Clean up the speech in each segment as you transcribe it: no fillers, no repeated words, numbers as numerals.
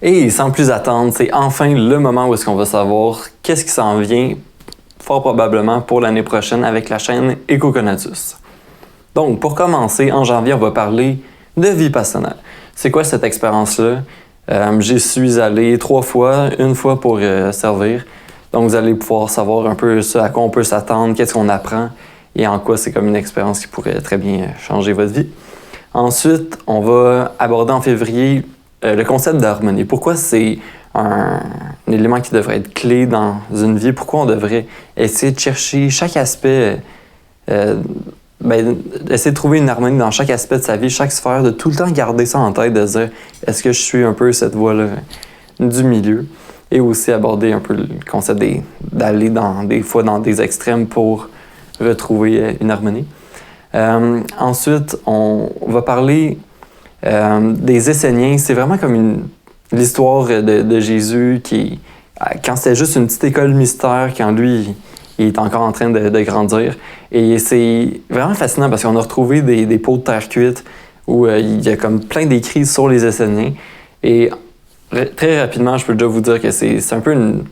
Et sans plus attendre, c'est enfin le moment où est-ce qu'on va savoir qu'est-ce qui s'en vient fort probablement pour l'année prochaine avec la chaîne Ecoconatus. Donc, pour commencer, en janvier, on va parler de Vipassana. C'est quoi cette expérience-là? J'y suis allé 3 fois, une fois pour servir. Donc, vous allez pouvoir savoir un peu ce à quoi on peut s'attendre, qu'est-ce qu'on apprend et en quoi c'est comme une expérience qui pourrait très bien changer votre vie. Ensuite, on va aborder en février le concept d'harmonie. Pourquoi c'est un élément qui devrait être clé dans une vie? Pourquoi on devrait essayer de chercher chaque aspect, essayer de trouver une harmonie dans chaque aspect de sa vie, chaque sphère, de tout le temps garder ça en tête, de se dire est-ce que je suis un peu cette voie-là du milieu? Et aussi aborder un peu le concept d'aller des fois dans des extrêmes pour retrouver une harmonie. Ensuite, on va parler des Esséniens. C'est vraiment comme l'histoire de Jésus quand c'était juste une petite école mystère, quand lui, il est encore en train de grandir. Et c'est vraiment fascinant parce qu'on a retrouvé des pots de terre cuite où il y a comme plein d'écrits sur les Esséniens. Et très rapidement, je peux déjà vous dire que c'est un peu une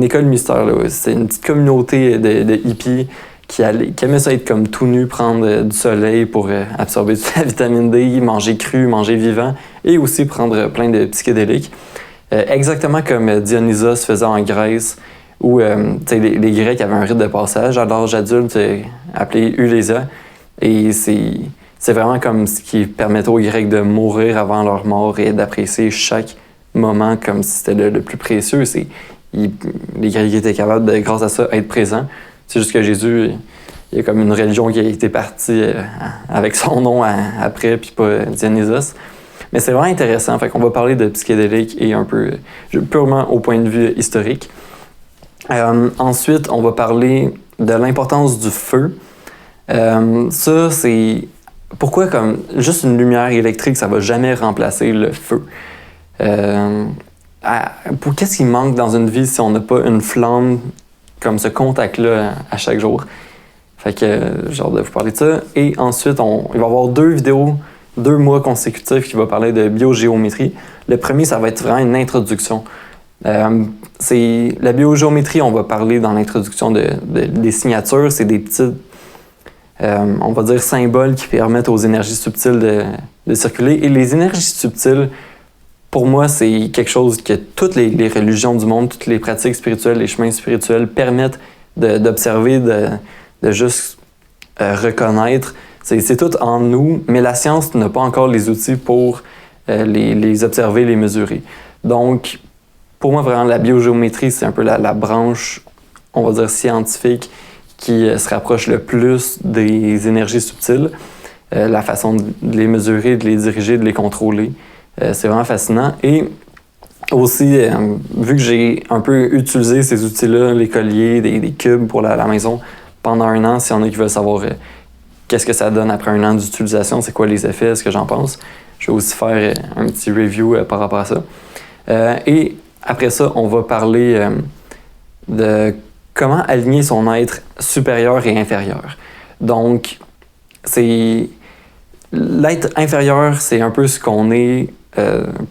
école mystère, là. C'est une petite communauté de hippies qui aimait ça être comme tout nu, prendre du soleil pour absorber toute la vitamine D, manger cru, manger vivant et aussi prendre plein de psychédéliques. Exactement comme Dionysos faisait en Grèce, où les Grecs avaient un rite de passage à l'âge adulte appelé Ulésia. Et c'est vraiment comme ce qui permettait aux Grecs de mourir avant leur mort et d'apprécier chaque moment comme si c'était le plus précieux. Les Grecs étaient capables, grâce à ça, être présents. C'est juste que Jésus, il y a comme une religion qui a été partie avec son nom après, puis pas Dionysos. Mais c'est vraiment intéressant. Fait qu'on va parler de psychédéliques et un peu purement au point de vue historique. Ensuite, on va parler de l'importance du feu. Ça, c'est... Pourquoi comme juste une lumière électrique, ça va jamais remplacer le feu? Qu'est-ce qui manque dans une vie si on n'a pas une flamme comme ce contact-là à chaque jour? Fait que j'ai hâte de vous parler de ça. Et ensuite, il va y avoir 2 vidéos, 2 mois consécutifs qui vont parler de biogéométrie. Le premier, ça va être vraiment une introduction. C'est la biogéométrie, on va parler dans l'introduction des signatures. C'est des petites, on va dire, symboles qui permettent aux énergies subtiles de circuler. Et les énergies subtiles, pour moi, c'est quelque chose que toutes les religions du monde, toutes les pratiques spirituelles, les chemins spirituels permettent d'observer, de juste reconnaître. C'est tout en nous, mais la science n'a pas encore les outils pour les observer, les mesurer. Donc, pour moi, vraiment, la biogéométrie, c'est un peu la branche, on va dire, scientifique qui se rapproche le plus des énergies subtiles. La façon de les mesurer, de les diriger, de les contrôler. C'est vraiment fascinant. Et aussi, vu que j'ai un peu utilisé ces outils-là, les colliers, des cubes pour la maison, pendant 1 an, s'il y en a qui veulent savoir qu'est-ce que ça donne après 1 an d'utilisation, c'est quoi les effets, ce que j'en pense, je vais aussi faire un petit review par rapport à ça. Et après ça, on va parler de comment aligner son être supérieur et inférieur. Donc, l'être inférieur, c'est un peu ce qu'on est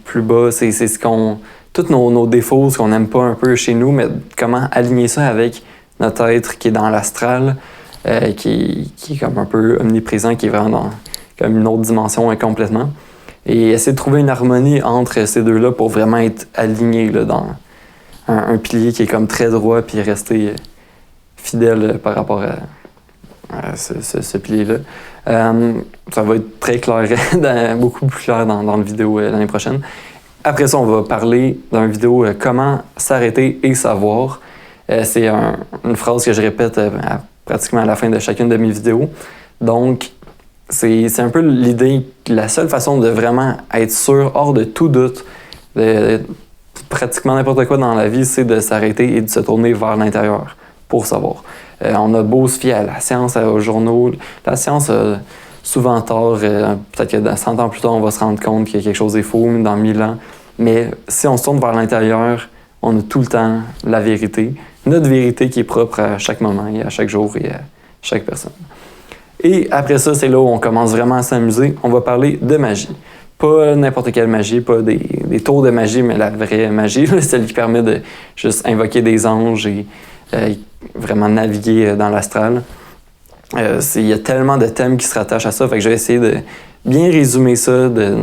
plus bas, c'est ce qu'on... Tous nos défauts, ce qu'on n'aime pas un peu chez nous, mais comment aligner ça avec notre être qui est dans l'astral, qui est comme un peu omniprésent, qui est vraiment dans comme une autre dimension complètement. Et essayer de trouver une harmonie entre ces deux-là pour vraiment être aligné là, dans un pilier qui est comme très droit, puis rester fidèle par rapport à ce pilier-là. Ça va être très clair, beaucoup plus clair dans la vidéo l'année prochaine. Après ça, on va parler dans une vidéo comment s'arrêter et savoir. C'est une phrase que je répète pratiquement à la fin de chacune de mes vidéos. Donc, c'est un peu l'idée, la seule façon de vraiment être sûr, hors de tout doute, de pratiquement n'importe quoi dans la vie, c'est de s'arrêter et de se tourner vers l'intérieur pour savoir. On a beau se fier à la science, aux journaux. La science a souvent tort. Peut-être que dans 100 ans plus tard, on va se rendre compte que quelque chose est faux, dans 1000 ans. Mais si on se tourne vers l'intérieur, on a tout le temps la vérité. Notre vérité qui est propre à chaque moment et à chaque jour et à chaque personne. Et après ça, c'est là où on commence vraiment à s'amuser. On va parler de magie. Pas n'importe quelle magie, pas des tours de magie, mais la vraie magie, là, celle qui permet de juste invoquer des anges et vraiment naviguer dans l'astral. Il y a tellement de thèmes qui se rattachent à ça, fait que je vais essayer de bien résumer ça, de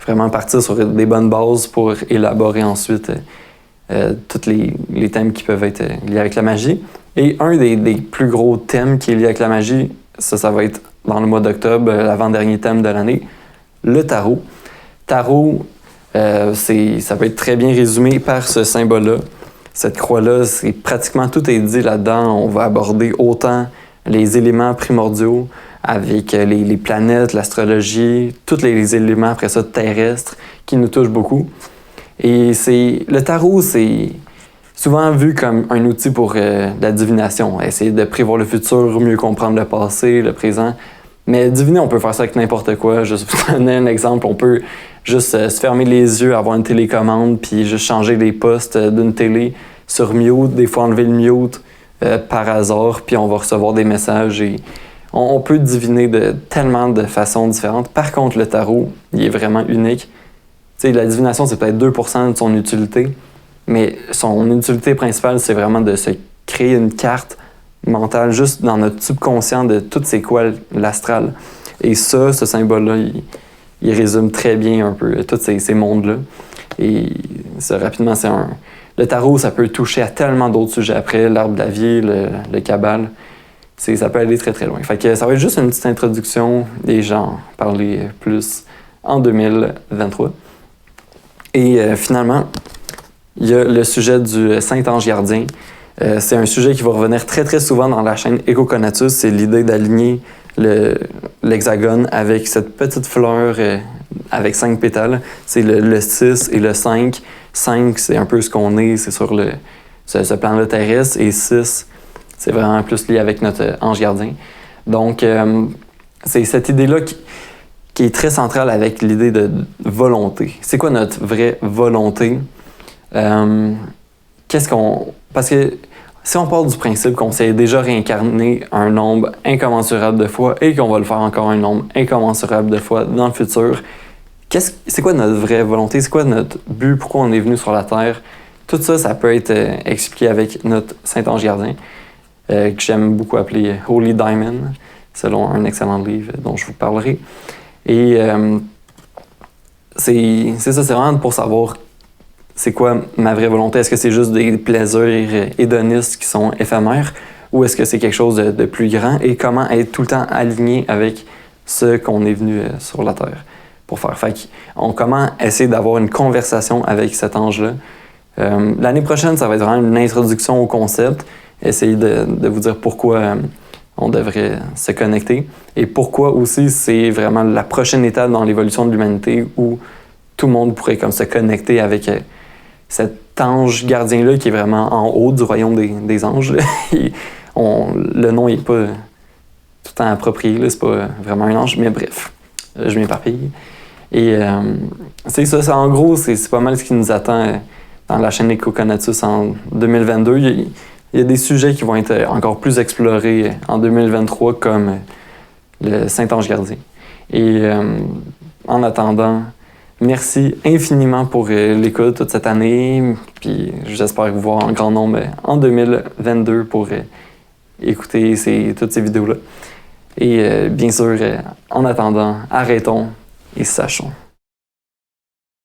vraiment partir sur des bonnes bases pour élaborer ensuite tous les thèmes qui peuvent être liés avec la magie. Et un des plus gros thèmes qui est lié avec la magie, ça va être dans le mois d'octobre, l'avant-dernier thème de l'année, le tarot. Tarot, ça peut être très bien résumé par ce symbole-là. Cette croix-là, c'est pratiquement tout est dit là-dedans. On va aborder autant les éléments primordiaux avec les planètes, l'astrologie, tous les éléments après ça terrestres qui nous touchent beaucoup. Et le tarot, c'est souvent vu comme un outil pour la divination, essayer de prévoir le futur, mieux comprendre le passé, le présent. Mais diviner, on peut faire ça avec n'importe quoi. Juste pour donner un exemple, on peut juste se fermer les yeux, avoir une télécommande, puis juste changer les postes d'une télé sur mute, des fois enlever le mute par hasard, puis on va recevoir des messages et on peut diviner de tellement de façons différentes. Par contre, le tarot, il est vraiment unique. Tu sais, la divination, c'est peut-être 2% de son utilité, mais son utilité principale, c'est vraiment de se créer une carte mentale juste dans notre subconscient de tout c'est quoi l'astral. Et ça, ce symbole-là, il résume très bien un peu tous ces mondes-là. Et ça, rapidement, le tarot, ça peut toucher à tellement d'autres sujets après, l'arbre de la vie, le cabale. Ça peut aller très très loin. Fait que ça va être juste une petite introduction et j'en parler plus en 2023. Et finalement, il y a le sujet du Saint-Ange gardien. C'est un sujet qui va revenir très très souvent dans la chaîne Ecoconatus. C'est l'idée d'aligner l'hexagone avec cette petite fleur avec 5 pétales. C'est le 6 et le 5. 5, c'est un peu ce qu'on est, c'est sur ce plan-là terrestre. Et 6, c'est vraiment plus lié avec notre ange gardien. Donc, c'est cette idée-là qui est très centrale avec l'idée de volonté. C'est quoi notre vraie volonté? Parce que si on part du principe qu'on s'est déjà réincarné un nombre incommensurable de fois et qu'on va le faire encore un nombre incommensurable de fois dans le futur, c'est quoi notre vraie volonté? C'est quoi notre but? Pourquoi on est venu sur la Terre? Tout ça, ça peut être expliqué avec notre Saint-Ange gardien, que j'aime beaucoup appeler Holy Diamond, selon un excellent livre dont je vous parlerai. Et c'est ça, c'est vraiment pour savoir c'est quoi ma vraie volonté. Est-ce que c'est juste des plaisirs hédonistes qui sont éphémères ou est-ce que c'est quelque chose de plus grand et comment être tout le temps aligné avec ce qu'on est venu sur la Terre pour faire. Fait comment essayer d'avoir une conversation avec cet ange-là. L'année prochaine, ça va être vraiment une introduction au concept, essayer de vous dire pourquoi on devrait se connecter et pourquoi aussi c'est vraiment la prochaine étape dans l'évolution de l'humanité où tout le monde pourrait comme se connecter avec cet ange gardien-là qui est vraiment en haut du royaume des anges. Le nom n'est pas tout le temps approprié, là, c'est pas vraiment un ange, mais bref, je m'éparpille. Et c'est ça, en gros, c'est pas mal ce qui nous attend dans la chaîne Ecoconatus en 2022. Il y a des sujets qui vont être encore plus explorés en 2023 comme le Saint-Ange gardien. Et en attendant, merci infiniment pour l'écoute toute cette année. Puis j'espère vous voir en grand nombre en 2022 pour écouter toutes ces vidéos-là. Et bien sûr, en attendant, arrêtons et sachons.